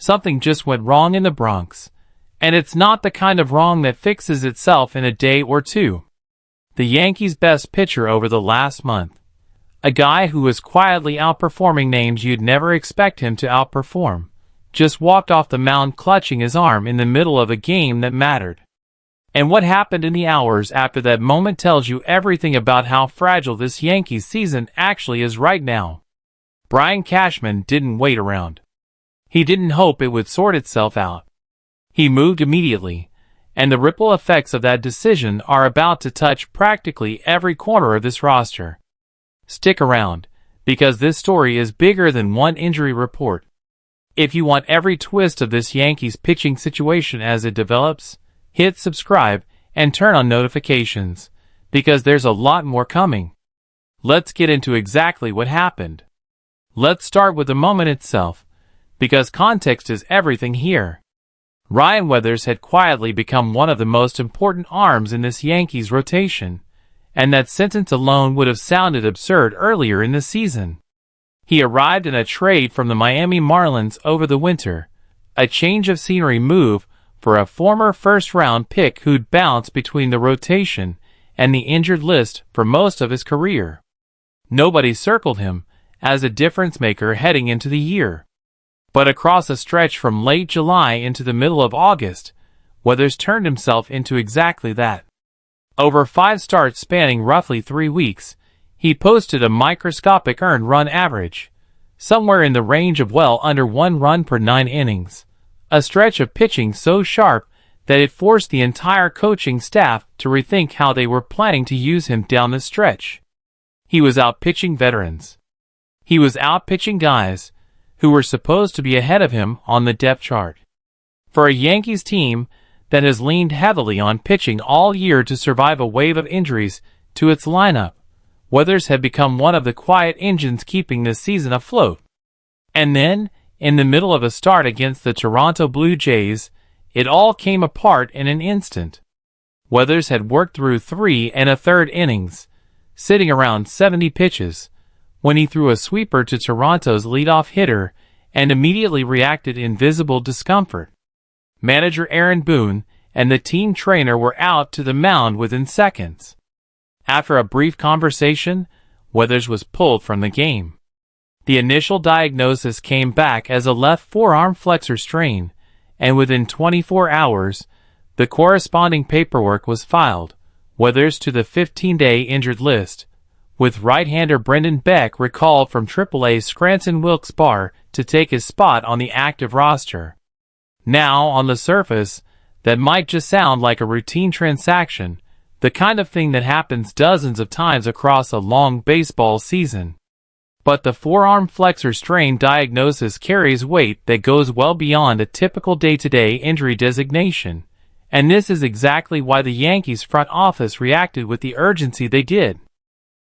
Something just went wrong in the Bronx. And it's not the kind of wrong that fixes itself in a day or two. The Yankees' best pitcher over the last month. A guy who was quietly outperforming names you'd never expect him to outperform. Just walked off the mound clutching his arm in the middle of a game that mattered. And what happened in the hours after that moment tells you everything about how fragile this Yankees season actually is right now. Brian Cashman didn't wait around. He didn't hope it would sort itself out. He moved immediately, and the ripple effects of that decision are about to touch practically every corner of this roster. Stick around, because this story is bigger than one injury report. If you want every twist of this Yankees pitching situation as it develops, hit subscribe and turn on notifications, because there's a lot more coming. Let's get into exactly what happened. Let's start with the moment itself, because context is everything here. Ryan Weathers had quietly become one of the most important arms in this Yankees rotation, and that sentence alone would have sounded absurd earlier in the season. He arrived in a trade from the Miami Marlins over the winter, a change of scenery move for a former first-round pick who'd bounced between the rotation and the injured list for most of his career. Nobody circled him as a difference-maker heading into the year. But across a stretch from late July into the middle of August, Weathers turned himself into exactly that. Over 5 starts spanning roughly 3 weeks, he posted a microscopic earned run average, somewhere in the range of well under 1 run per 9 innings, a stretch of pitching so sharp that it forced the entire coaching staff to rethink how they were planning to use him down the stretch. He was out pitching veterans. He was out pitching guys who were supposed to be ahead of him on the depth chart. For a Yankees team that has leaned heavily on pitching all year to survive a wave of injuries to its lineup, Weathers had become one of the quiet engines keeping this season afloat. And then, in the middle of a start against the Toronto Blue Jays, it all came apart in an instant. Weathers had worked through 3 1/3 innings, sitting around 70 pitches, when he threw a sweeper to Toronto's leadoff hitter and immediately reacted in visible discomfort. Manager Aaron Boone and the team trainer were out to the mound within seconds. After a brief conversation, Weathers was pulled from the game. The initial diagnosis came back as a left forearm flexor strain, and within 24 hours, the corresponding paperwork was filed, Weathers to the 15-day injured list, with right-hander Brendan Beck recalled from AAA Scranton Wilkes-Barre to take his spot on the active roster. Now, on the surface, that might just sound like a routine transaction, the kind of thing that happens dozens of times across a long baseball season. But the forearm flexor strain diagnosis carries weight that goes well beyond a typical day-to-day injury designation, and this is exactly why the Yankees front office reacted with the urgency they did.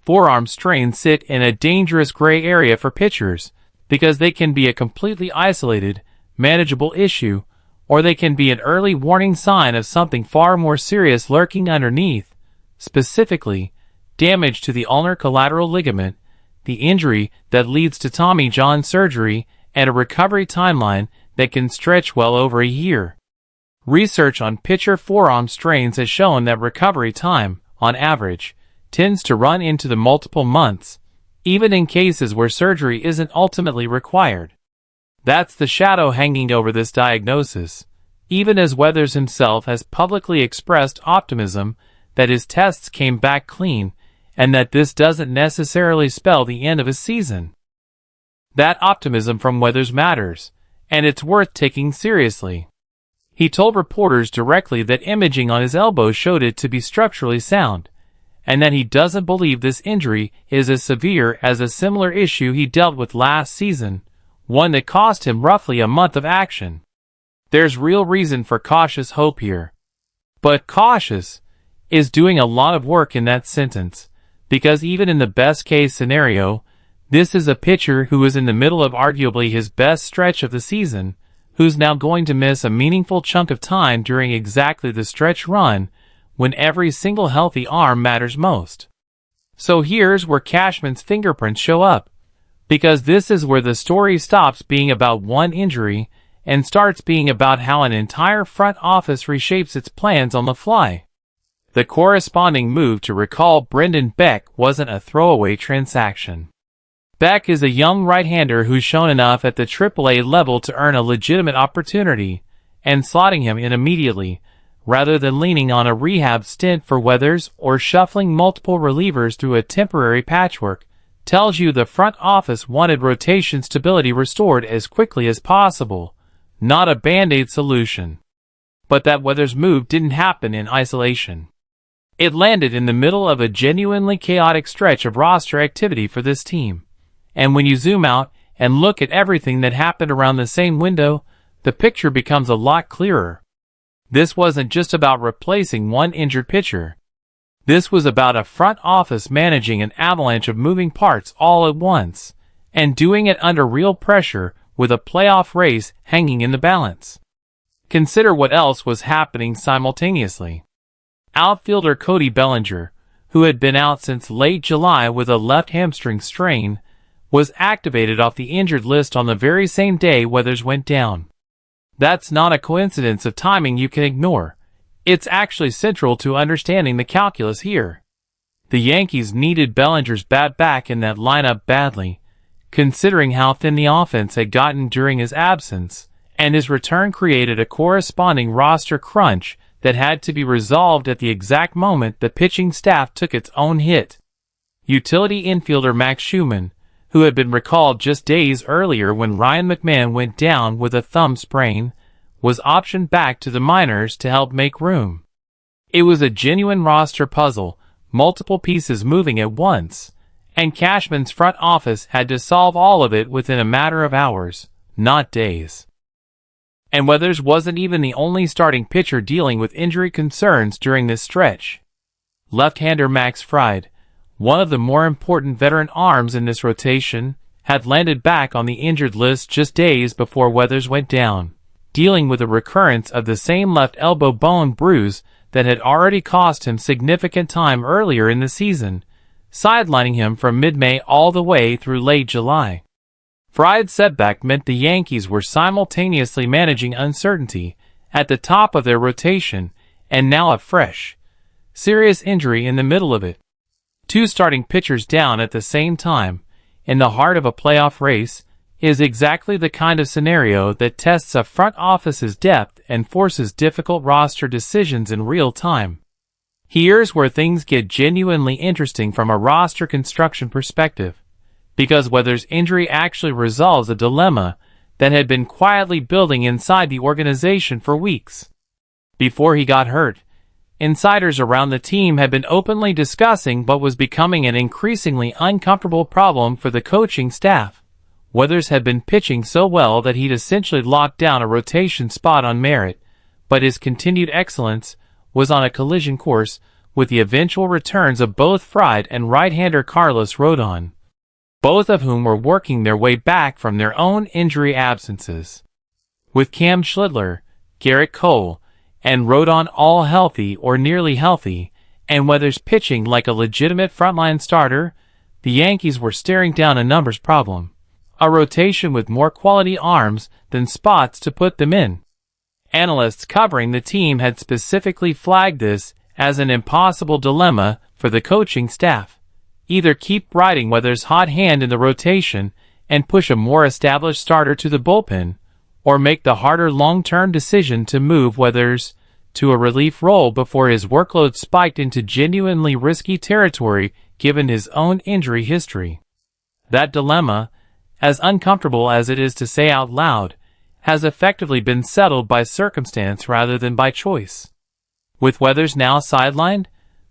Forearm strains sit in a dangerous gray area for pitchers, because they can be a completely isolated, manageable issue, or they can be an early warning sign of something far more serious lurking underneath, specifically, damage to the ulnar collateral ligament, the injury that leads to Tommy John surgery, and a recovery timeline that can stretch well over a year. Research on pitcher forearm strains has shown that recovery time, on average, tends to run into the multiple months, even in cases where surgery isn't ultimately required. That's the shadow hanging over this diagnosis, even as Weathers himself has publicly expressed optimism that his tests came back clean and that this doesn't necessarily spell the end of his season. That optimism from Weathers matters, and it's worth taking seriously. He told reporters directly that imaging on his elbow showed it to be structurally sound, and that he doesn't believe this injury is as severe as a similar issue he dealt with last season, one that cost him roughly a month of action. There's real reason for cautious hope here. But cautious is doing a lot of work in that sentence, because even in the best-case scenario, this is a pitcher who is in the middle of arguably his best stretch of the season, who's now going to miss a meaningful chunk of time during exactly the stretch run when every single healthy arm matters most. So here's where Cashman's fingerprints show up, because this is where the story stops being about one injury and starts being about how an entire front office reshapes its plans on the fly. The corresponding move to recall Brendan Beck wasn't a throwaway transaction. Beck is a young right-hander who's shown enough at the AAA level to earn a legitimate opportunity, and slotting him in immediately, rather than leaning on a rehab stint for Weathers or shuffling multiple relievers through a temporary patchwork, tells you the front office wanted rotation stability restored as quickly as possible, not a band-aid solution. But that Weathers move didn't happen in isolation. It landed in the middle of a genuinely chaotic stretch of roster activity for this team. And when you zoom out and look at everything that happened around the same window, the picture becomes a lot clearer. This wasn't just about replacing one injured pitcher. This was about a front office managing an avalanche of moving parts all at once, and doing it under real pressure with a playoff race hanging in the balance. Consider what else was happening simultaneously. Outfielder Cody Bellinger, who had been out since late July with a left hamstring strain, was activated off the injured list on the very same day Weathers went down. That's not a coincidence of timing you can ignore. It's actually central to understanding the calculus here. The Yankees needed Bellinger's bat back in that lineup badly, considering how thin the offense had gotten during his absence, and his return created a corresponding roster crunch that had to be resolved at the exact moment the pitching staff took its own hit. Utility infielder Max Schumann, who had been recalled just days earlier when Ryan McMahon went down with a thumb sprain, was optioned back to the minors to help make room. It was a genuine roster puzzle, multiple pieces moving at once, and Cashman's front office had to solve all of it within a matter of hours, not days. And Weathers wasn't even the only starting pitcher dealing with injury concerns during this stretch. Left-hander Max Fried, one of the more important veteran arms in this rotation, had landed back on the injured list just days before Weathers went down, dealing with a recurrence of the same left elbow bone bruise that had already cost him significant time earlier in the season, sidelining him from mid-May all the way through late July. Fried's setback meant the Yankees were simultaneously managing uncertainty at the top of their rotation and now a fresh, serious injury in the middle of it. Two starting pitchers down at the same time, in the heart of a playoff race, is exactly the kind of scenario that tests a front office's depth and forces difficult roster decisions in real time. Here's where things get genuinely interesting from a roster construction perspective, because Weathers' injury actually resolves a dilemma that had been quietly building inside the organization for weeks. Before he got hurt, insiders around the team had been openly discussing what was becoming an increasingly uncomfortable problem for the coaching staff. Weathers had been pitching so well that he'd essentially locked down a rotation spot on merit, but his continued excellence was on a collision course with the eventual returns of both Fried and right-hander Carlos Rodon, both of whom were working their way back from their own injury absences. With Cam Schlittler, Garrett Cole, and Rodon all healthy or nearly healthy, and Weathers pitching like a legitimate frontline starter, the Yankees were staring down a numbers problem, a rotation with more quality arms than spots to put them in. Analysts covering the team had specifically flagged this as an impossible dilemma for the coaching staff. Either keep riding Weathers' hot hand in the rotation and push a more established starter to the bullpen, or make the harder long-term decision to move Weathers to a relief role before his workload spiked into genuinely risky territory given his own injury history. That dilemma, as uncomfortable as it is to say out loud, has effectively been settled by circumstance rather than by choice. With Weathers now sidelined,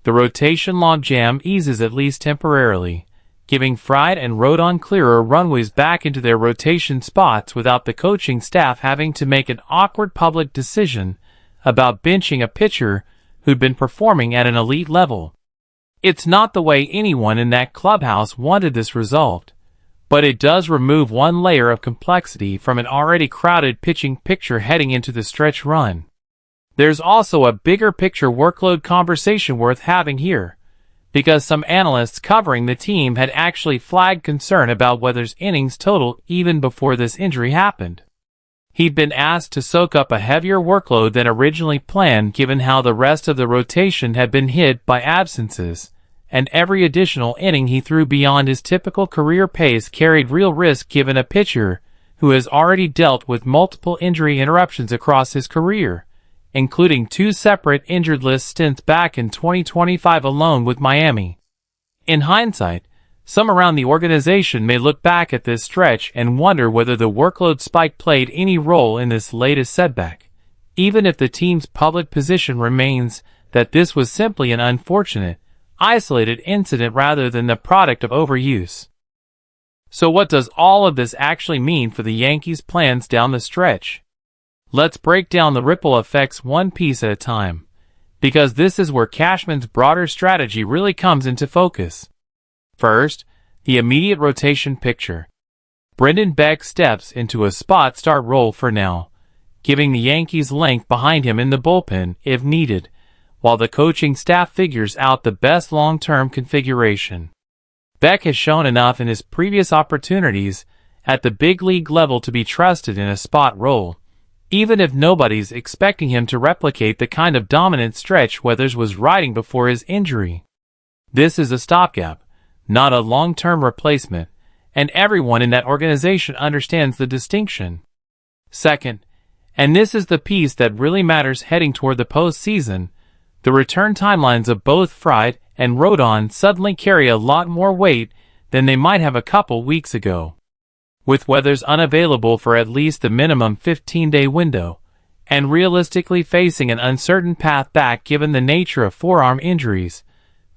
the rotation logjam eases at least temporarily, giving Fried and Rodon clearer runways back into their rotation spots without the coaching staff having to make an awkward public decision about benching a pitcher who'd been performing at an elite level. It's not the way anyone in that clubhouse wanted this resolved, but it does remove one layer of complexity from an already crowded pitching picture heading into the stretch run. There's also a bigger picture workload conversation worth having here, because some analysts covering the team had actually flagged concern about Weathers' innings total even before this injury happened. He'd been asked to soak up a heavier workload than originally planned given how the rest of the rotation had been hit by absences, and every additional inning he threw beyond his typical career pace carried real risk given a pitcher who has already dealt with multiple injury interruptions across his career, including 2 separate injured list stints back in 2025 alone with Miami. In hindsight, some around the organization may look back at this stretch and wonder whether the workload spike played any role in this latest setback, even if the team's public position remains that this was simply an unfortunate, isolated incident rather than the product of overuse. So what does all of this actually mean for the Yankees' plans down the stretch? Let's break down the ripple effects one piece at a time, because this is where Cashman's broader strategy really comes into focus. First, the immediate rotation picture. Brendan Beck steps into a spot start role for now, giving the Yankees length behind him in the bullpen if needed, while the coaching staff figures out the best long-term configuration. Beck has shown enough in his previous opportunities at the big league level to be trusted in a spot role, even if nobody's expecting him to replicate the kind of dominant stretch Weathers was riding before his injury. This is a stopgap, not a long-term replacement, and everyone in that organization understands the distinction. Second, and this is the piece that really matters heading toward the postseason, the return timelines of both Fried and Rodon suddenly carry a lot more weight than they might have a couple weeks ago. With Weathers unavailable for at least the minimum 15-day window, and realistically facing an uncertain path back given the nature of forearm injuries,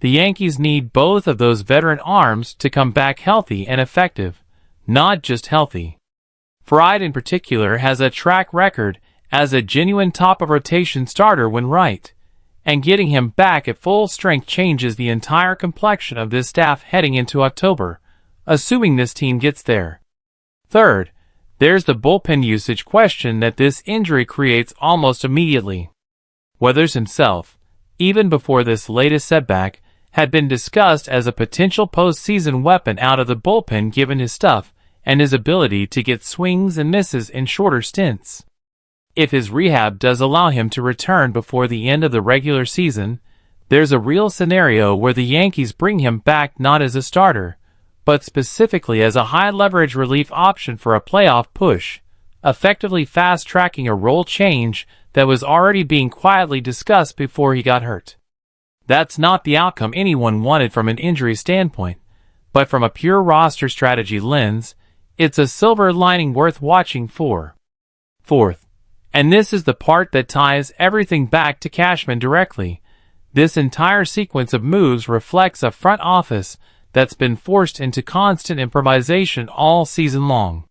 the Yankees need both of those veteran arms to come back healthy and effective, not just healthy. Fried in particular has a track record as a genuine top-of-rotation starter when right, and getting him back at full strength changes the entire complexion of this staff heading into October, assuming this team gets there. Third, there's the bullpen usage question that this injury creates almost immediately. Weathers himself, even before this latest setback, had been discussed as a potential postseason weapon out of the bullpen given his stuff and his ability to get swings and misses in shorter stints. If his rehab does allow him to return before the end of the regular season, there's a real scenario where the Yankees bring him back not as a starter, but specifically as a high-leverage relief option for a playoff push, effectively fast-tracking a role change that was already being quietly discussed before he got hurt. That's not the outcome anyone wanted from an injury standpoint, but from a pure roster strategy lens, it's a silver lining worth watching for. Fourth, and this is the part that ties everything back to Cashman directly, this entire sequence of moves reflects a front office that's been forced into constant improvisation all season long.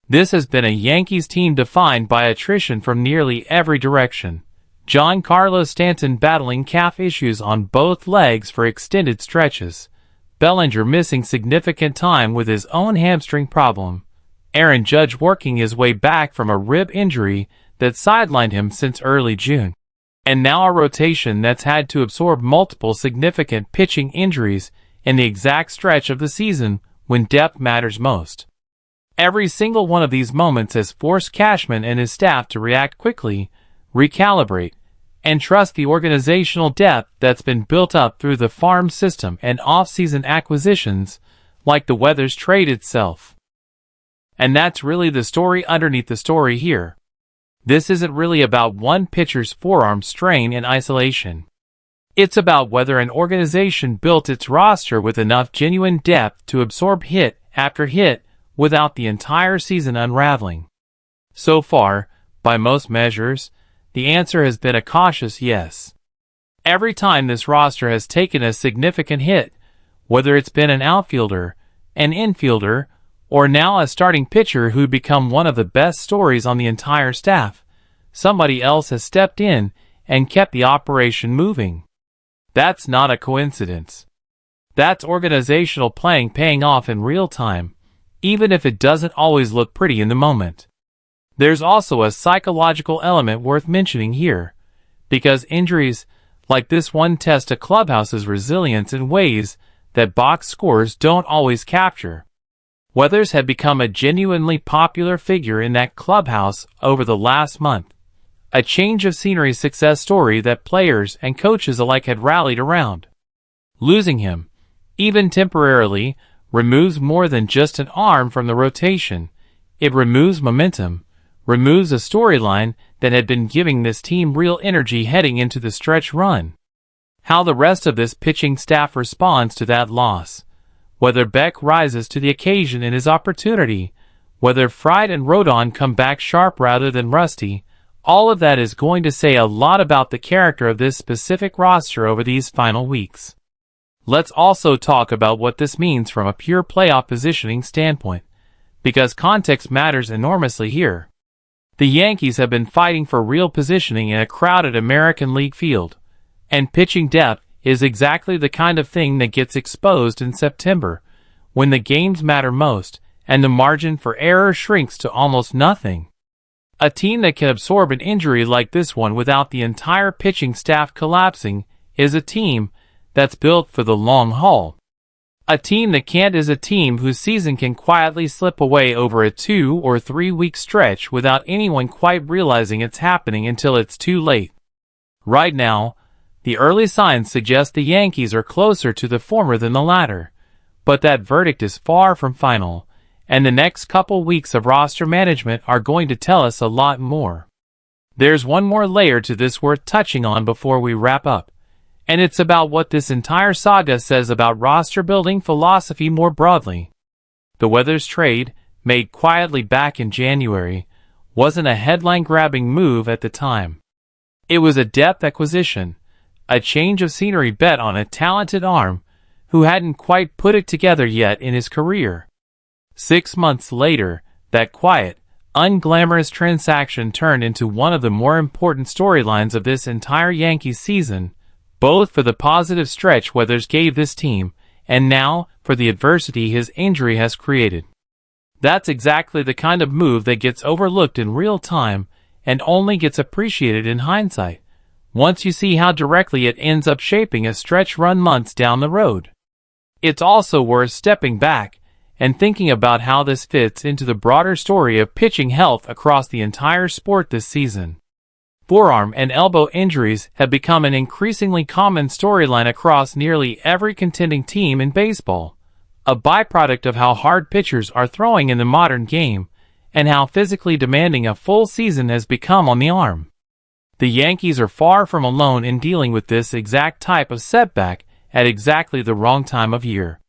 This has been a Yankees team defined by attrition from nearly every direction. Giancarlo Stanton battling calf issues on both legs for extended stretches. Bellinger missing significant time with his own hamstring problem. Aaron Judge working his way back from a rib injury that sidelined him since early June. And now a rotation that's had to absorb multiple significant pitching injuries in the exact stretch of the season when depth matters most. Every single one of these moments has forced Cashman and his staff to react quickly, recalibrate, and trust the organizational depth that's been built up through the farm system and off-season acquisitions, like the Weathers trade itself. And that's really the story underneath the story here. This isn't really about one pitcher's forearm strain in isolation. It's about whether an organization built its roster with enough genuine depth to absorb hit after hit without the entire season unraveling. So far, by most measures, the answer has been a cautious yes. Every time this roster has taken a significant hit, whether it's been an outfielder, an infielder, or now a starting pitcher who'd become one of the best stories on the entire staff, somebody else has stepped in and kept the operation moving. That's not a coincidence. That's organizational planning paying off in real time, even if it doesn't always look pretty in the moment. There's also a psychological element worth mentioning here, because injuries like this one test a clubhouse's resilience in ways that box scores don't always capture. Weathers had become a genuinely popular figure in that clubhouse over the last month. A change of scenery success story that players and coaches alike had rallied around. Losing him, even temporarily, removes more than just an arm from the rotation. It removes momentum, removes a storyline that had been giving this team real energy heading into the stretch run. How the rest of this pitching staff responds to that loss, whether Beck rises to the occasion in his opportunity, whether Fried and Rodon come back sharp rather than rusty, all of that is going to say a lot about the character of this specific roster over these final weeks. Let's also talk about what this means from a pure playoff positioning standpoint, because context matters enormously here. The Yankees have been fighting for real positioning in a crowded American League field, and pitching depth is exactly the kind of thing that gets exposed in September, when the games matter most, and the margin for error shrinks to almost nothing. A team that can absorb an injury like this one without the entire pitching staff collapsing is a team that's built for the long haul. A team that can't is a team whose season can quietly slip away over a 2 or 3 week stretch without anyone quite realizing it's happening until it's too late. Right now, the early signs suggest the Yankees are closer to the former than the latter, but that verdict is far from final, and the next couple weeks of roster management are going to tell us a lot more. There's one more layer to this worth touching on before we wrap up, and it's about what this entire saga says about roster building philosophy more broadly. The Weathers trade, made quietly back in January, wasn't a headline-grabbing move at the time. It was a depth acquisition, a change of scenery bet on a talented arm who hadn't quite put it together yet in his career. 6 months later, that quiet, unglamorous transaction turned into one of the more important storylines of this entire Yankees season, both for the positive stretch Weathers gave this team, and now for the adversity his injury has created. That's exactly the kind of move that gets overlooked in real time and only gets appreciated in hindsight, once you see how directly it ends up shaping a stretch run months down the road. It's also worth stepping back and thinking about how this fits into the broader story of pitching health across the entire sport this season. Forearm and elbow injuries have become an increasingly common storyline across nearly every contending team in baseball, a byproduct of how hard pitchers are throwing in the modern game and how physically demanding a full season has become on the arm. The Yankees are far from alone in dealing with this exact type of setback at exactly the wrong time of year.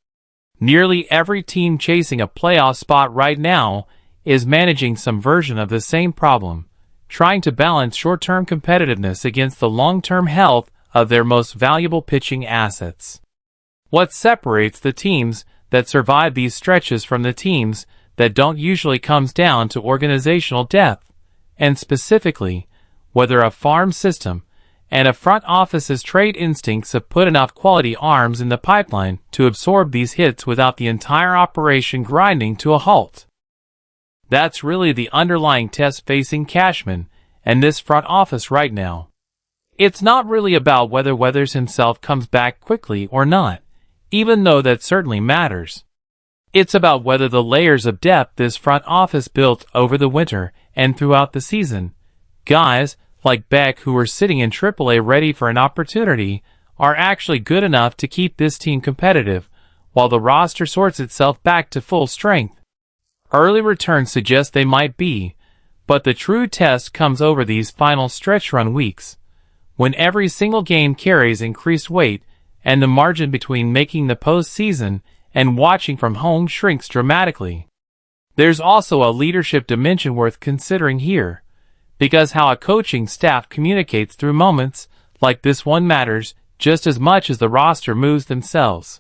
Nearly every team chasing a playoff spot right now is managing some version of the same problem, trying to balance short-term competitiveness against the long-term health of their most valuable pitching assets. What separates the teams that survive these stretches from the teams that don't usually comes down to organizational depth, and specifically, whether a farm system and a front office's trade instincts have put enough quality arms in the pipeline to absorb these hits without the entire operation grinding to a halt. That's really the underlying test facing Cashman and this front office right now. It's not really about whether Weathers himself comes back quickly or not, even though that certainly matters. It's about whether the layers of depth this front office built over the winter and throughout the season, guys like Beck who are sitting in AAA ready for an opportunity, are actually good enough to keep this team competitive while the roster sorts itself back to full strength. Early returns suggest they might be, but the true test comes over these final stretch run weeks, when every single game carries increased weight and the margin between making the postseason and watching from home shrinks dramatically. There's also a leadership dimension worth considering here, because how a coaching staff communicates through moments like this one matters just as much as the roster moves themselves.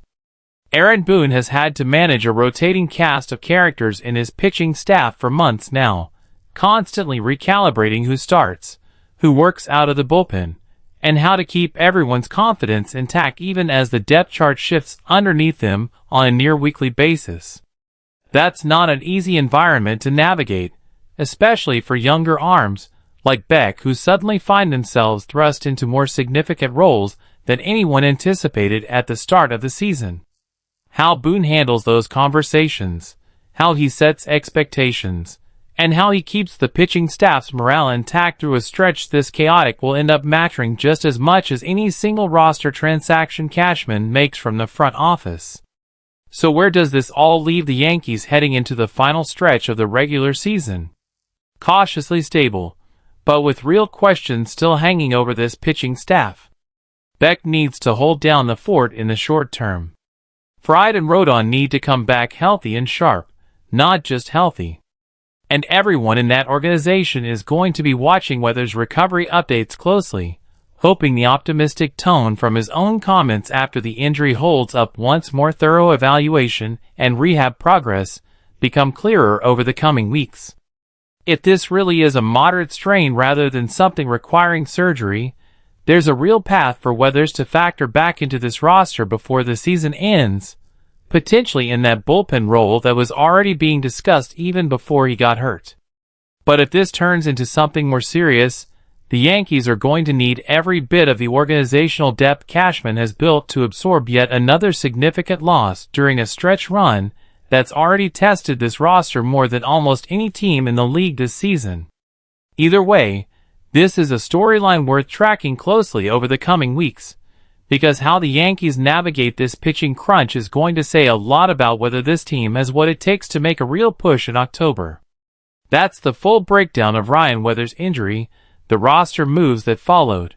Aaron Boone has had to manage a rotating cast of characters in his pitching staff for months now, constantly recalibrating who starts, who works out of the bullpen, and how to keep everyone's confidence intact even as the depth chart shifts underneath them on a near-weekly basis. That's not an easy environment to navigate, especially for younger arms like Beck who suddenly find themselves thrust into more significant roles than anyone anticipated at the start of the season. How Boone handles those conversations, how he sets expectations, and how he keeps the pitching staff's morale intact through a stretch this chaotic will end up mattering just as much as any single roster transaction Cashman makes from the front office. So where does this all leave the Yankees heading into the final stretch of the regular season? Cautiously stable, but with real questions still hanging over this pitching staff. Beck needs to hold down the fort in the short term. Fried and Rodon need to come back healthy and sharp, not just healthy. And everyone in that organization is going to be watching Weather's recovery updates closely, hoping the optimistic tone from his own comments after the injury holds up once more thorough evaluation and rehab progress become clearer over the coming weeks. If this really is a moderate strain rather than something requiring surgery, there's a real path for Weathers to factor back into this roster before the season ends, potentially in that bullpen role that was already being discussed even before he got hurt. But if this turns into something more serious, the Yankees are going to need every bit of the organizational depth Cashman has built to absorb yet another significant loss during a stretch run that's already tested this roster more than almost any team in the league this season. Either way, this is a storyline worth tracking closely over the coming weeks, because how the Yankees navigate this pitching crunch is going to say a lot about whether this team has what it takes to make a real push in October. That's the full breakdown of Ryan Weathers' injury, the roster moves that followed,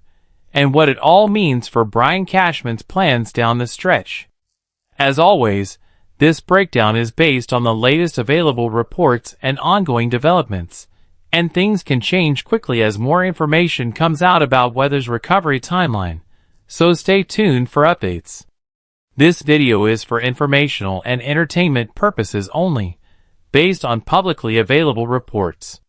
and what it all means for Brian Cashman's plans down the stretch. As always, this breakdown is based on the latest available reports and ongoing developments, and things can change quickly as more information comes out about Weathers' recovery timeline, so stay tuned for updates. This video is for informational and entertainment purposes only, based on publicly available reports.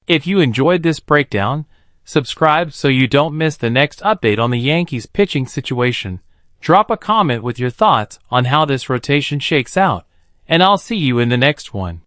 If you enjoyed this breakdown, subscribe so you don't miss the next update on the Yankees pitching situation. Drop a comment with your thoughts on how this rotation shakes out, and I'll see you in the next one.